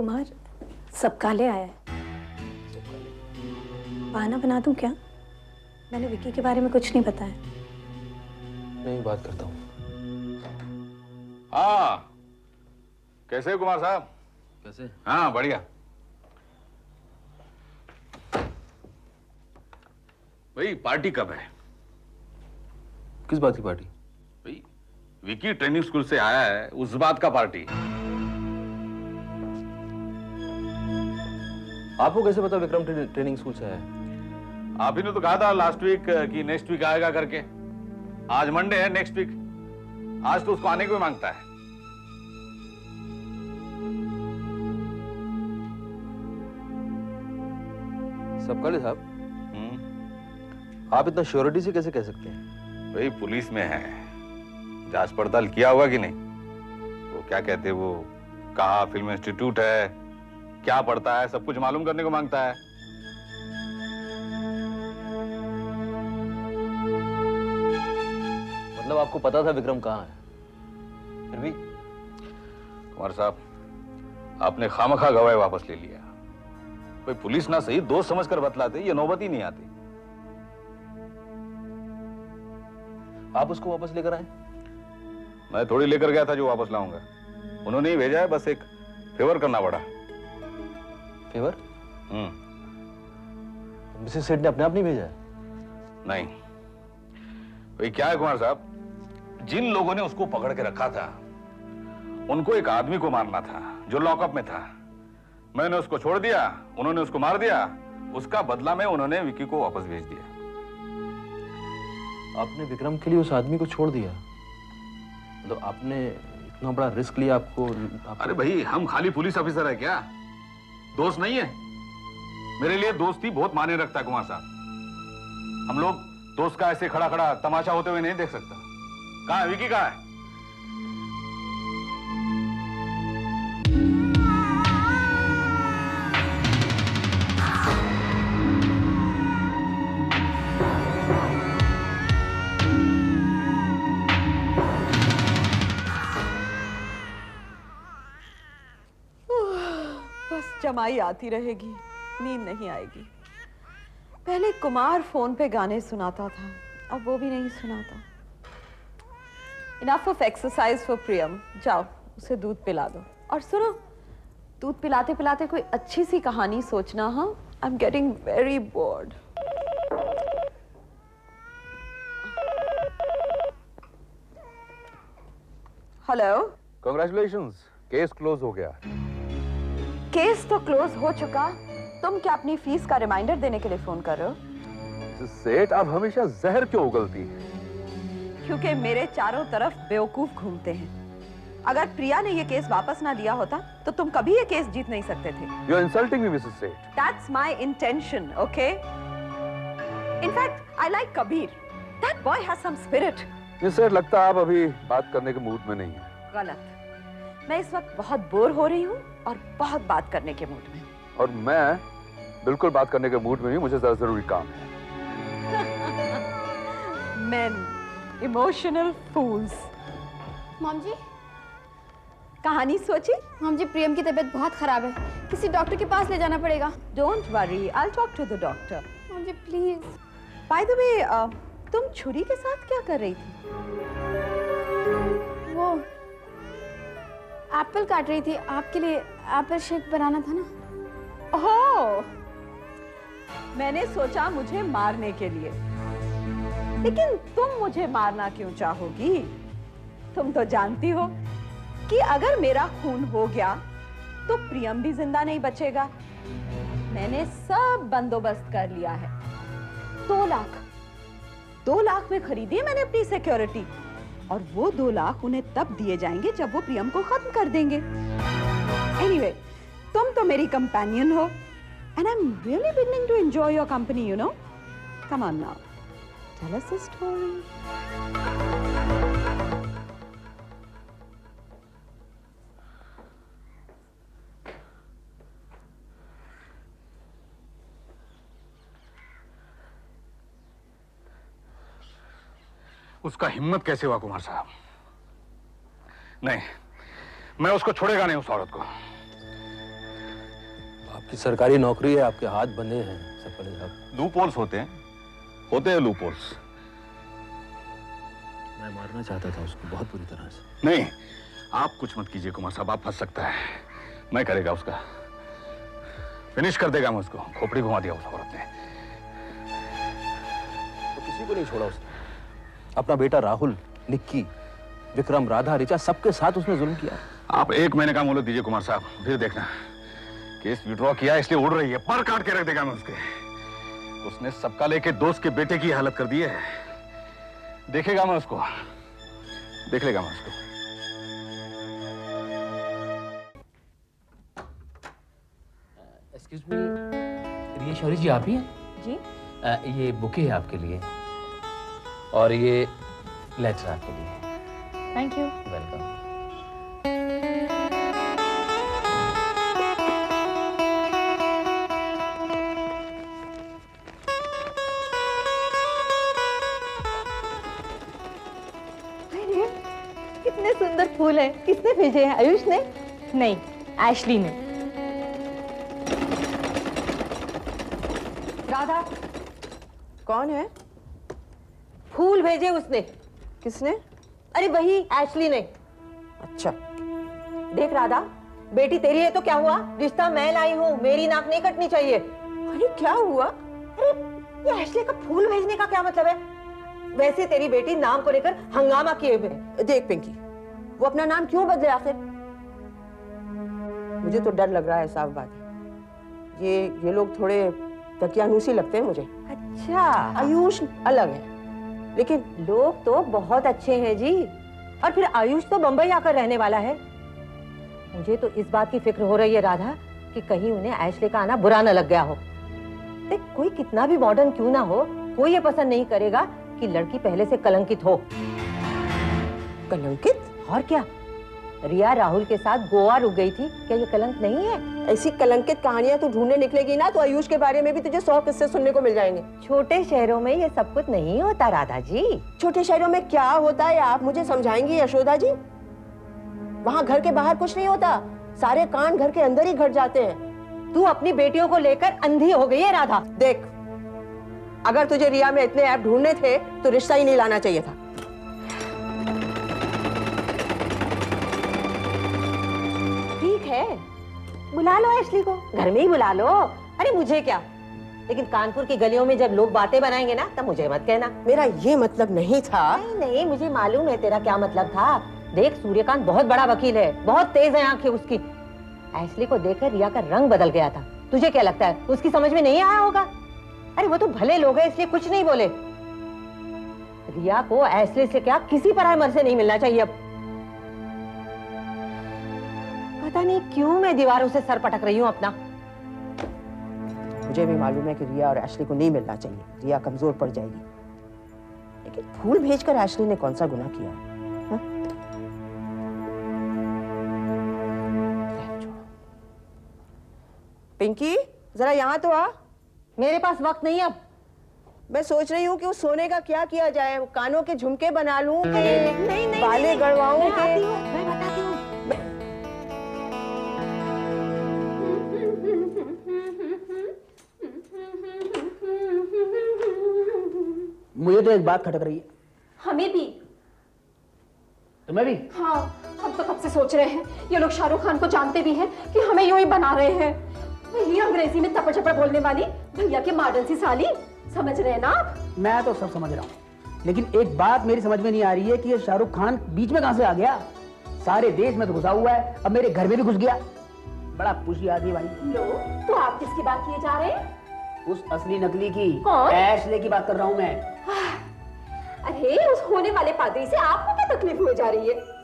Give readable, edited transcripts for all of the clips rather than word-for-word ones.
कुमार, सब काले आया है। बहाना बना दूं क्या? मैंने विकी के बारे में कुछ नहीं बताया। नहीं, बात करता हूँ। हाँ, कैसे कुमार साहब? कैसे? हाँ, बढ़िया। भाई पार्टी कब है? किस बात की पार्टी? भाई विकी ट्रेनिंग स्कूल से आया है, उस बात का पार्टी। आपको कैसे पता विक्रम ट्रेनिंग स्कूल से आया है? आप ही ने तो कहा था लास्ट वीक कि नेक्स्ट वीक आएगा करके। आज मंडे है, नेक्स्ट वीक। आज तो उसको आने को ही मांगता है। सबकाले साहब, आप इतना श्योरिटी से कैसे कह सकते हैं? भाई पुलिस में है, जांच पड़ताल किया होगा कि नहीं? वो क्या कहते, वो कहा फिल्म इंस्टीट्यूट है, क्या पढ़ता है, सब कुछ मालूम करने को मांगता है। मतलब आपको पता था विक्रम कहाँ है, फिर भी? कुमार साहब, आपने खामखा गवाही वापस ले लिया। कोई पुलिस ना सही दोस्त समझकर बतलाते, ये नौबत ही नहीं आती। आप उसको वापस लेकर आए? मैं थोड़ी लेकर गया था जो वापस लाऊंगा। उन्होंने ही भेजा है, बस एक फेवर करना पड़ा। फेवर? मिसेस सेठ ने अपने आप नहीं भेजा है? नहीं भाई, क्या है कुमार साहब, जिन लोगों ने उसको पकड़ के रखा था उनको एक आदमी को मारना था जो लॉकअप में था। मैंने उसको छोड़ दिया, उन्होंने उसको मार दिया। उसका बदला में उन्होंने विकी को वापस भेज दिया। आपने विक्रम के लिए उस आदमी को छोड़ दिया? मतलब आपने इतना बड़ा रिस्क लिया? आपको अरे भाई, हम खाली पुलिस ऑफिसर है क्या? दोस्त नहीं है? मेरे लिए दोस्ती बहुत मायने रखता है कुमार साहब। हम लोग दोस्त का ऐसे खड़ा खड़ा तमाशा होते हुए नहीं देख सकता। कहाँ है विकी, कहाँ है? जमाई आती रहेगी, नींद नहीं आएगी। पहले कुमार फोन पे गाने सुनाता था, अब वो भी नहीं सुनाता। इनफ ऑफ एक्सरसाइज फॉर प्रियम। जाओ उसे दूध पिला दो। और सुनो, दूध पिलाते पिलाते कोई अच्छी सी कहानी सोचना। हाँ, I am getting very bored. Hello. Congratulations, case close हो गया। केस तो क्लोज हो चुका, तुम क्या अपनी फीस का रिमाइंडर देने के लिए फोन कर रहे हो? सेठ, आप हमेशा जहर क्यों उगलती हैं? क्योंकि मेरे चारों तरफ बेवकूफ घूमते हैं। अगर प्रिया ने ये केस वापस ना लिया होता तो तुम कभी ये केस जीत नहीं सकते थे। You are insulting me Mrs Seth. That's my intention, okay? In fact I like Kabir. That boy has some spirit. ये सेठ, लगता है आप अभी बात करने के मूड में नहीं है। गलत। मैं इस वक्त बहुत बोर हो रही हूँ और बहुत बात करने के मूड में। और मैं बिल्कुल बात करने के मूड में नहीं, मुझे जरा जरूरी काम है। Men, emotional fools। मॉम जी, कहानी सोची? मॉम जी, प्रियम की तबीयत बहुत खराब है, किसी डॉक्टर के पास ले जाना पड़ेगा। Don't worry, I'll talk to the doctor। Mom ji please. By the way, तुम छुरी के साथ क्या कर रही थी? वो एप्पल काट रही थी, आपके लिए एप्पल शेक बनाना था ना। ओह, मैंने सोचा मुझे मारने के लिए। लेकिन तुम मुझे मारना क्यों चाहोगी? तुम तो जानती हो कि अगर मेरा खून हो गया तो प्रियम भी जिंदा नहीं बचेगा। मैंने सब बंदोबस्त कर लिया है। 2 लाख में खरीदी है मैंने अपनी सिक्योरिटी, और वो 2 लाख उन्हें तब दिए जाएंगे जब वो प्रियम को खत्म कर देंगे। एनीवे, तुम तो मेरी कंपेनियन हो, and I'm really beginning to enjoy your company, you know. Come on now, tell us a story. उसका हिम्मत कैसे हुआ कुमार साहब? नहीं, मैं उसको छोड़ेगा नहीं, उस औरत को। आपकी सरकारी नौकरी है, आपके हाथ बंधे हैं सबकली साहब। लूप होल्स होते हैं लूप होल्स। मैं मारना चाहता था उसको बहुत बुरी तरह से। नहीं, आप कुछ मत कीजिए कुमार साहब, आप फंस सकता है। मैं करेगा उसका, फिनिश कर देगा मैं उसको। खोपड़ी घुमा दिया उस औरत ने। तो किसी को नहीं छोड़ा उसने। अपना बेटा राहुल, निक्की, विक्रम, राधा, ऋचा, सबके साथ उसने जुल्म किया। आप 1 महीने का मोहलत दीजिए कुमार साहब, फिर देखना। केस विड्रॉ किया इसलिए उड़ रही है, पर काट के रख देगा मैं उसके। उसने सबका लेके दोस्त के बेटे की हालत कर दी है। देखेगा मैं उसको, देख लेगा मैं उसको। एक्सक्यूज मी, रिया शौरी जी आप ही हैं? जी। ये बुके है आपके लिए और ये लेटर आपके लिए। Thank you. वेलकम। कितने सुंदर फूल हैं। किसने भेजे हैं? आयुष ने? नहीं, एशली ने। राधा, कौन है? फूल भेजे उसने। किसने? अरे वही एशली ने। अच्छा। देख राधा, बेटी तेरी है तो क्या हुआ? रिश्ता मैं लाई हूँ, मेरी नाक नहीं कटनी चाहिए। अरे क्या हुआ? अरे ये एशली का फूल भेजने का क्या मतलब है? वैसे तेरी बेटी नाम को लेकर हंगामा किए हुए। देख पिंकी, वो अपना नाम क्यों बदले आखिर? मुझे तो डर लग रहा है, साफ बात है। ये लोग थोड़े दकियानूसी लगते हैं मुझे। अच्छा, आयुष अलग है, लेकिन लोग तो बहुत अच्छे हैं जी। और फिर आयुष तो बंबई आकर रहने वाला है। मुझे तो इस बात की फिक्र हो रही है राधा कि कहीं उन्हें एशले का आना बुरा न लग गया हो। देख, कोई कितना भी मॉडर्न क्यों ना हो, कोई ये पसंद नहीं करेगा कि लड़की पहले से कलंकित हो। कलंकित? और क्या, रिया राहुल के साथ गोवा रुक गई थी, क्या ये कलंक नहीं है? ऐसी कलंकित कहानियां तू ढूंढने निकलेगी ना तो आयुष के बारे में भी तुझे 100 किस्से सुनने को मिल जाएंगे। छोटे शहरों में ये सब कुछ नहीं होता राधा जी। छोटे शहरों में क्या होता है आप मुझे समझाएंगी यशोदा जी? वहाँ घर के बाहर कुछ नहीं होता, सारे कांड घर के अंदर ही घट जाते हैं। तू अपनी बेटियों को लेकर अंधी हो गई है राधा। देख, अगर तुझे रिया में इतने ऐप ढूंढने थे तो रिश्ता ही नहीं लाना चाहिए था। ठीक है, बुला लो एशली को, घर में ही बुला लो। अरे मुझे क्या, लेकिन कानपुर की गलियों में जब लोग बातें बनाएंगे ना तब मुझे मत कहना। मेरा ये मतलब नहीं था। नहीं नहीं, मुझे मालूम है तेरा क्या मतलब था। देख, सूर्यकांत बहुत बड़ा वकील है, बहुत तेज है आंखें उसकी। एशली को देखकर रिया का रंग बदल गया था। तुझे क्या लगता है उसकी समझ में नहीं आया होगा? अरे वो तो भले लोग हैं इसलिए कुछ नहीं बोले। रिया को एशली से क्या किसी पराये मर्द से नहीं मिलना चाहिए। अब पता नहीं क्यों मैं दीवारों से सर पटक रही हूँ अपना। मुझे भी मालूम है कि रिया और एशली को नहीं मिलना चाहिए, रिया कमजोर पड़ जाएगी। लेकिन फूल भेजकर एशली ने कौन सा गुनाह किया? हा? पिंकी, जरा यहाँ तो आ। मेरे पास वक्त नहीं अब। मैं सोच रही हूँ कि उस सोने का क्या किया जाए। कानों के झुमके बना लूं कि नहीं, बाले गड़वाऊं? मैं आती हूँ, मैं बताती हूँ। मुझे तो एक बात खटक रही है। हमें भी। तुम्हें भी? हाँ, हम तो कब से सोच रहे हैं। ये लोग शाहरुख खान को जानते भी हैं कि हमें यूं ही बना रहे हैं। वही अंग्रेजी में चपड़ चपड़ बोलने वाली भैया की मॉडर्न सी साली। समझ रहे हैं ना आप? मैं तो सब समझ रहा हूँ, लेकिन एक बात मेरी समझ में नहीं आ रही है कि ये शाहरुख खान बीच में कहां से आ गया। सारे देश में तो घुसा हुआ है, अब मेरे घर में भी घुस गया। बड़ा पुशी आदमी भाई। लो, तो आप किसकी बात किए जा रहे हैं? उस असली नकली की, कौन? एशले की बात कर रहा हूँ मैं। अरे उस होने वाले पादरी से आपको क्या तकलीफ हो जा रही है?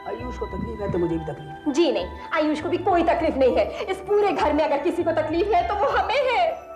आयुष को तकलीफ है तो मुझे भी तकलीफ। जी नहीं, आयुष को भी कोई तकलीफ नहीं है। इस पूरे घर में अगर किसी को तकलीफ है तो वो हमें है।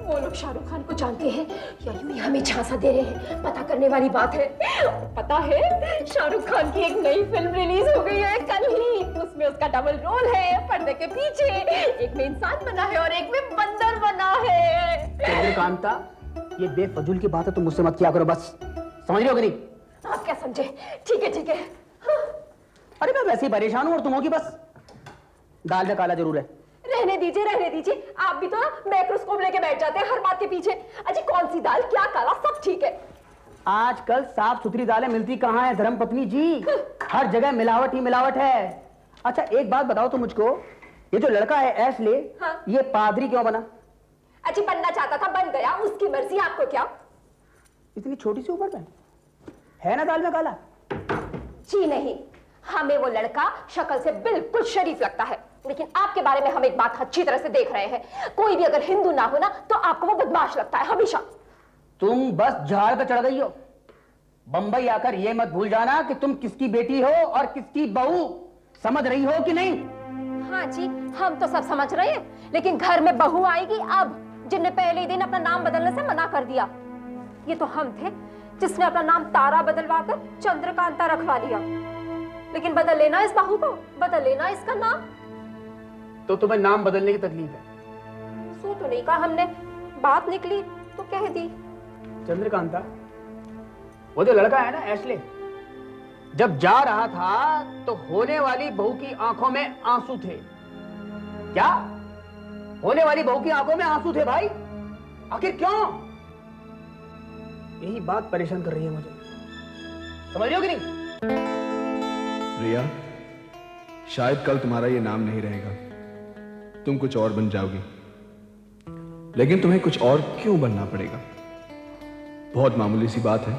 वो लोग शाहरुख खान को जानते हैं या यूं ही हमें झांसा दे रहे हैं, पता करने वाली बात है। पता है, शाहरुख खान की एक नई फिल्म रिलीज हो गई है कल ही। उसमें उसका डबल रोल है, पर्दे के पीछे। एक में इंसान बना है और एक में बंदर बना है। चंद्रकांता, ये बेफजूल की बात है, तुम मुझसे मत किया करो बस। समझ रहे हो कि नहीं? आप क्या समझे? ठीक है ठीक है। अरे मैं वैसे ही परेशान हूँ और तुम होगी बस। दाल में काला जरूर है। रहने रहने दीजिए रहने दीजिए, आप भी तो ना माइक्रोस्कोप लेके बैठ जाते हैं हर बात के पीछे। अजी कौन सी दाल क्या काला सब ठीक है। आजकल साफ सुथरी दालें मिलती कहाँ है धर्मपत्नी जी, हर जगह मिलावट ही मिलावट है। अच्छा एक बात बताओ तो मुझको, ये जो लड़का है एशले, हाँ? ये पादरी क्यों बना? अजी बनना चाहता था बन गया, उसकी मर्जी, आपको क्या। इतनी छोटी सी उम्र में है ना दाल में काला? जी नहीं, हमें वो लड़का शक्ल से बिल्कुल शरीफ लगता है, लेकिन आपके बारे में हम एक बात अच्छी तरह से देख रहे हैं, कोई भी अगर हिंदू ना हो ना तो आपको वो बदमाश लगता है हमेशा। तुम बस झाड़ पे चढ़ गई हो। बंबई आकर ये मत भूल जाना कि तुम किसकी बेटी हो और किसकी बहू, समझ रही हो कि नहीं? हाँ जी, हम तो सब समझ रहे हैं, लेकिन घर में बहू आएगी अब, जिनने पहले ही दिन अपना नाम बदलने से मना कर दिया। ये तो हम थे जिसने अपना नाम तारा बदलवाकर चंद्रकांता रखवा लिया, लेकिन बदल लेना इस बहू को, बदल लेना इसका नाम। तो तुम्हें नाम बदलने की तकलीफ है? सो तो नहीं कहा हमने, बात निकली तो कह दी। चंद्रकांता, वो जो लड़का है ना एशले, जब जा रहा था तो होने वाली बहू की आंखों में आंसू थे। क्या होने वाली बहू की आंखों में आंसू थे भाई? आखिर क्यों? यही बात परेशान कर रही है मुझे, समझ रहे हो कि नहीं? रिया, शायद कल तुम्हारा ये नाम नहीं रहेगा, तुम कुछ और बन जाओगी, लेकिन तुम्हें कुछ और क्यों बनना पड़ेगा? बहुत मामूली सी बात है,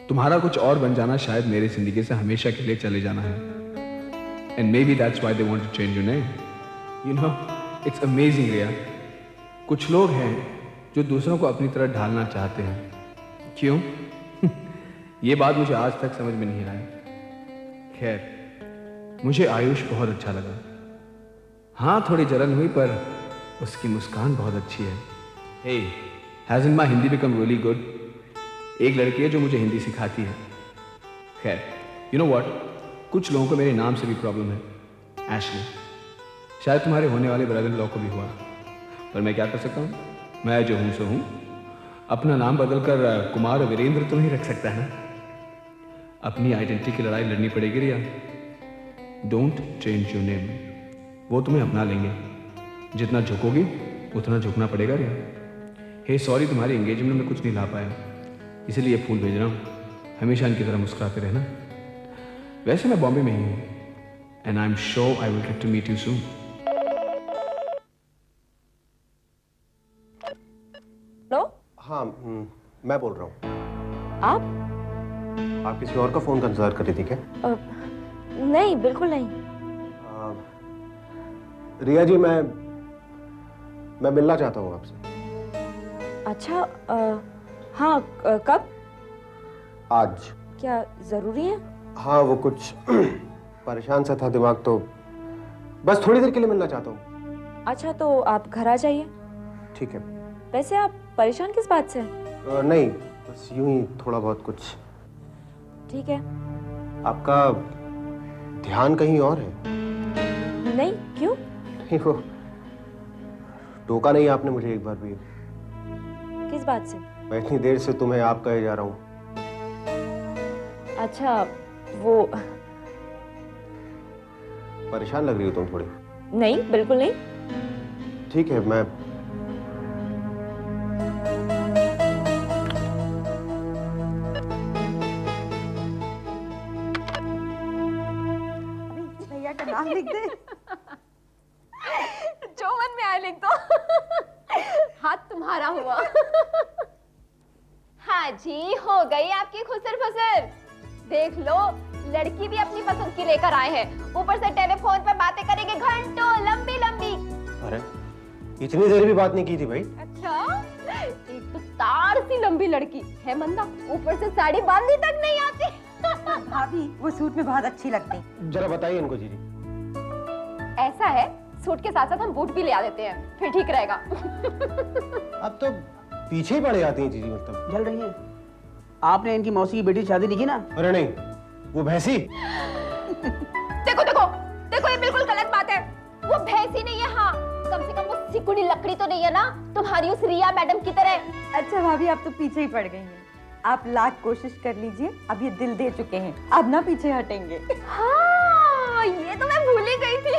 तुम्हारा कुछ और बन जाना शायद मेरी जिंदगी से हमेशा के लिए चले जाना है। And maybe that's why they want to change your name. You know, it's amazing Riya, कुछ लोग हैं जो दूसरों को अपनी तरह ढालना चाहते हैं। क्यों? ये बात मुझे आज तक समझ में नहीं आई। खैर, मुझे आयुष बहुत अच्छा लगा। हाँ, थोड़ी जलन हुई पर उसकी मुस्कान बहुत अच्छी है। हे, hasn't my Hindi become really good? एक लड़की है जो मुझे हिंदी सिखाती है। खैर, यू नो व्हाट, कुछ लोगों को मेरे नाम से भी प्रॉब्लम है, एशली। शायद तुम्हारे होने वाले ब्रदर इन लॉ को भी हुआ, पर मैं क्या कर सकता हूँ? मैं जो हूँ सो हूँ। अपना नाम बदलकर कुमार वीरेंद्र तो नहीं रख सकता है ना। अपनी आइडेंटिटी की लड़ाई लड़नी पड़ेगी रिया। डोंट चेंज योर नेम, वो तुम्हें अपना लेंगे। जितना झुकोगी उतना झुकना पड़ेगा रिया। हे सॉरी, तुम्हारी एंगेजमेंट में कुछ नहीं ला पाया, इसीलिए फूल भेज रहा हूँ। हमेशा इनकी तरह मुस्कुराते रहना। वैसे मैं बॉम्बे में ही हूँ, and I am sure I will get to meet you soon. लो? हाँ, मैं बोल रहा हूँ। आप किसी और का फोन का इंतजार कर रही थी क्या? नहीं, बिल्कुल नहीं। रिया जी, मैं मिलना चाहता हूँ आपसे। अच्छा, हाँ, कब? आज। क्या जरूरी है? हाँ, वो कुछ परेशान सा था दिमाग, तो बस थोड़ी देर के लिए मिलना चाहता हूँ। अच्छा, तो आप घर आ जाइए। ठीक है। वैसे आप परेशान किस बात से? नहीं, बस यूं ही थोड़ा बहुत कुछ। ठीक है। आपका ध्यान कहीं और है? नहीं, क्यों? नहीं, वो टोका नहीं आपने मुझे एक बार भी। किस बात से? मैं इतनी देर से तुम्हें आप कहे जा रहा हूँ। अच्छा, वो परेशान लग रही हो तुम थोड़ी। नहीं, बिल्कुल नहीं। ठीक है, मैं भैया का नाम लिख दे। जो मन में आए लिख दो। हाथ तुम्हारा हुआ। हाँ जी, हो गई आपकी खुसर फसर। देख लो, लड़की भी अपनी पसंद की लेकर आए हैं, ऊपर से टेलीफोन पर बातें करेंगे घंटों, लंबी लंबी। अरे, इतनी देर भी बात नहीं की थी भाई। अच्छा, एक तो तार सी लंबी लड़की है मंदा, ऊपर से साड़ी बांधनी तक नहीं आती। भाभी, वो सूट में बहुत अच्छी लगती। जरा बताइए इनको जीजी। ऐसा है, सूट के साथ साथ हम बूट भी ले आ देते हैं, फिर ठीक रहेगा। अब तो पीछे ही पड़ जाती हैं जीजी, मतलब जल रही है। आपने इनकी मौसी की बेटी की शादी देखी ना? अरे नहीं, वो भैंसी। देखो देखो देखो, ये बिल्कुल गलत बात है। वो भैंसी नहीं है, हाँ, कम से कम वो सिकुड़ी लकड़ी तो नहीं है ना, तुम्हारी उस रिया मैडम की तरह। अच्छा भाभी, आप तो पीछे ही पड़ गई हैं। आप लाख कोशिश कर लीजिए, अब ये दिल दे चुके हैं, अब ना पीछे हटेंगे। हाँ, ये तो मैं भूल ही गई थी।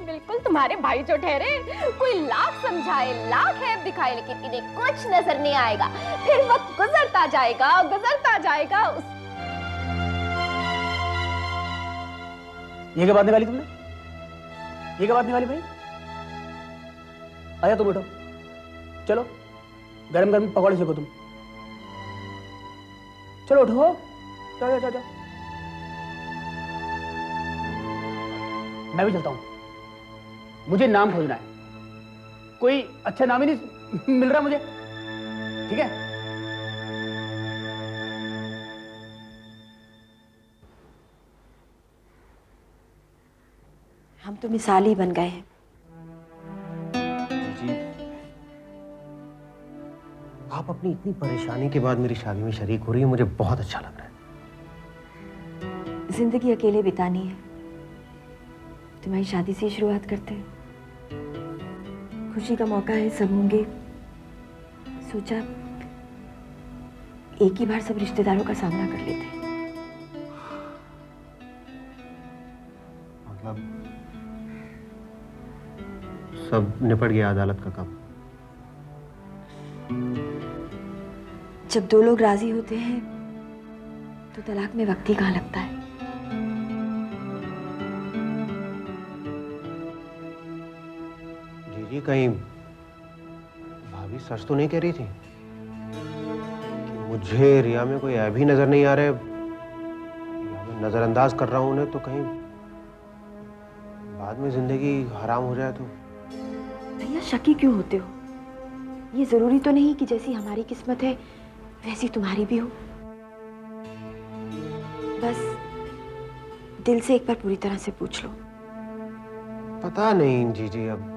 मिलके बिल्कुल तुम्हारे भाई जो ठहरे। कोई लाख समझाए, लाख ऐब दिखाए, लेकिन इन्हें कुछ नजर नहीं आएगा। फिर वक्त गुजरता जाएगा, गुजरता जाएगा। ये क्या बात निकाली तुमने? ये क्या बात निकाली भाई? आया तुम बैठो, चलो गरम गरम पकौड़े सेको तुम। चलो उठो, जाओ जाओ जाओ जाओ। मैं भी चलता हूं, मुझे नाम खोजना है। कोई अच्छा नाम ही नहीं मिल रहा मुझे। ठीक है, हम तो मिसाल ही बन गए हैं। जी, आप अपनी इतनी परेशानी के बाद मेरी शादी में शरीक हो रही है, मुझे बहुत अच्छा लग रहा है। जिंदगी अकेले बितानी है, तुम्हारी शादी से शुरुआत करते हैं। खुशी का मौका है, सब होंगे। सोचा एक ही बार सब रिश्तेदारों का सामना कर लेते हैं। मतलब सब निपट गया अदालत का काम? जब दो लोग राजी होते हैं तो तलाक में वक्त ही कहाँ लगता है। जी कहीं भाभी सच तो नहीं कह रही थी कि मुझे रिया में कोई ऐब ही नजर नहीं आ रहा है, या मैं नजरअंदाज कर रहा हूं उन्हें, तो कहीं बाद में जिंदगी हराम हो जाए तो? भैया शकी क्यों होते हो? ये जरूरी तो नहीं कि जैसी हमारी किस्मत है वैसी तुम्हारी भी हो। बस दिल से एक बार पूरी तरह से पूछ लो। पता नहीं जी, अब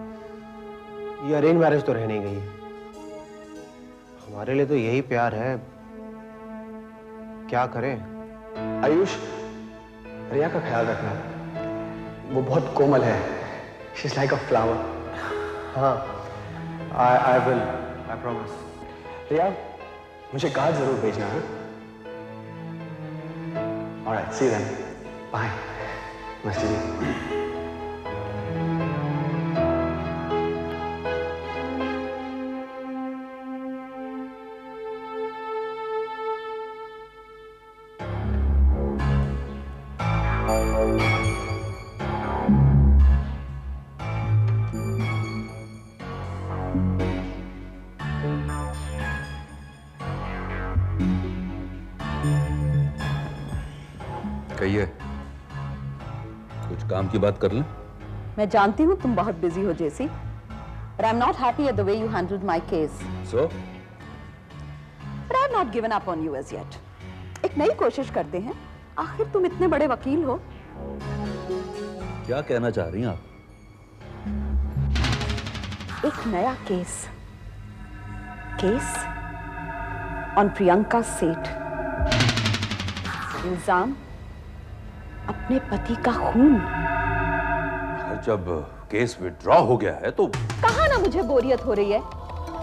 ये अरेंज मैरिज तो रह नहीं गई। हमारे लिए तो यही प्यार है, क्या करें? आयुष, रिया का ख्याल रखना, वो बहुत कोमल है। She is like a flower. हाँ, आई विल, आई प्रॉमिस। रिया, मुझे कार्ड जरूर भेजना है। Alright, see you then, bye. Nice to meet you. कहिए, कुछ काम की बात कर लें? मैं जानती हूँ तुम बहुत बिजी हो जेसी, but I'm not happy at the way you handled my case. So? But I have not given up on you as yet. एक नई कोशिश करते हैं, आखिर तुम इतने बड़े वकील हो। क्या कहना चाह रही हैं आप? एक नया केस ऑन प्रियंका सेठ। इल्जाम अपने पति का खून। जब केस विड्रॉ हो गया है तो कहा ना मुझे बोरियत हो रही है,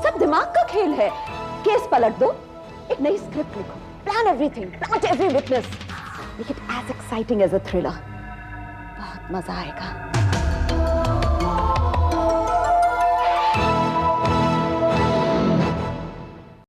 सब दिमाग का खेल है। केस पलट दो, एक नई स्क्रिप्ट लिखो, plan everything, plot every witness, make it as exciting as a thriller. बहुत मजा आएगा।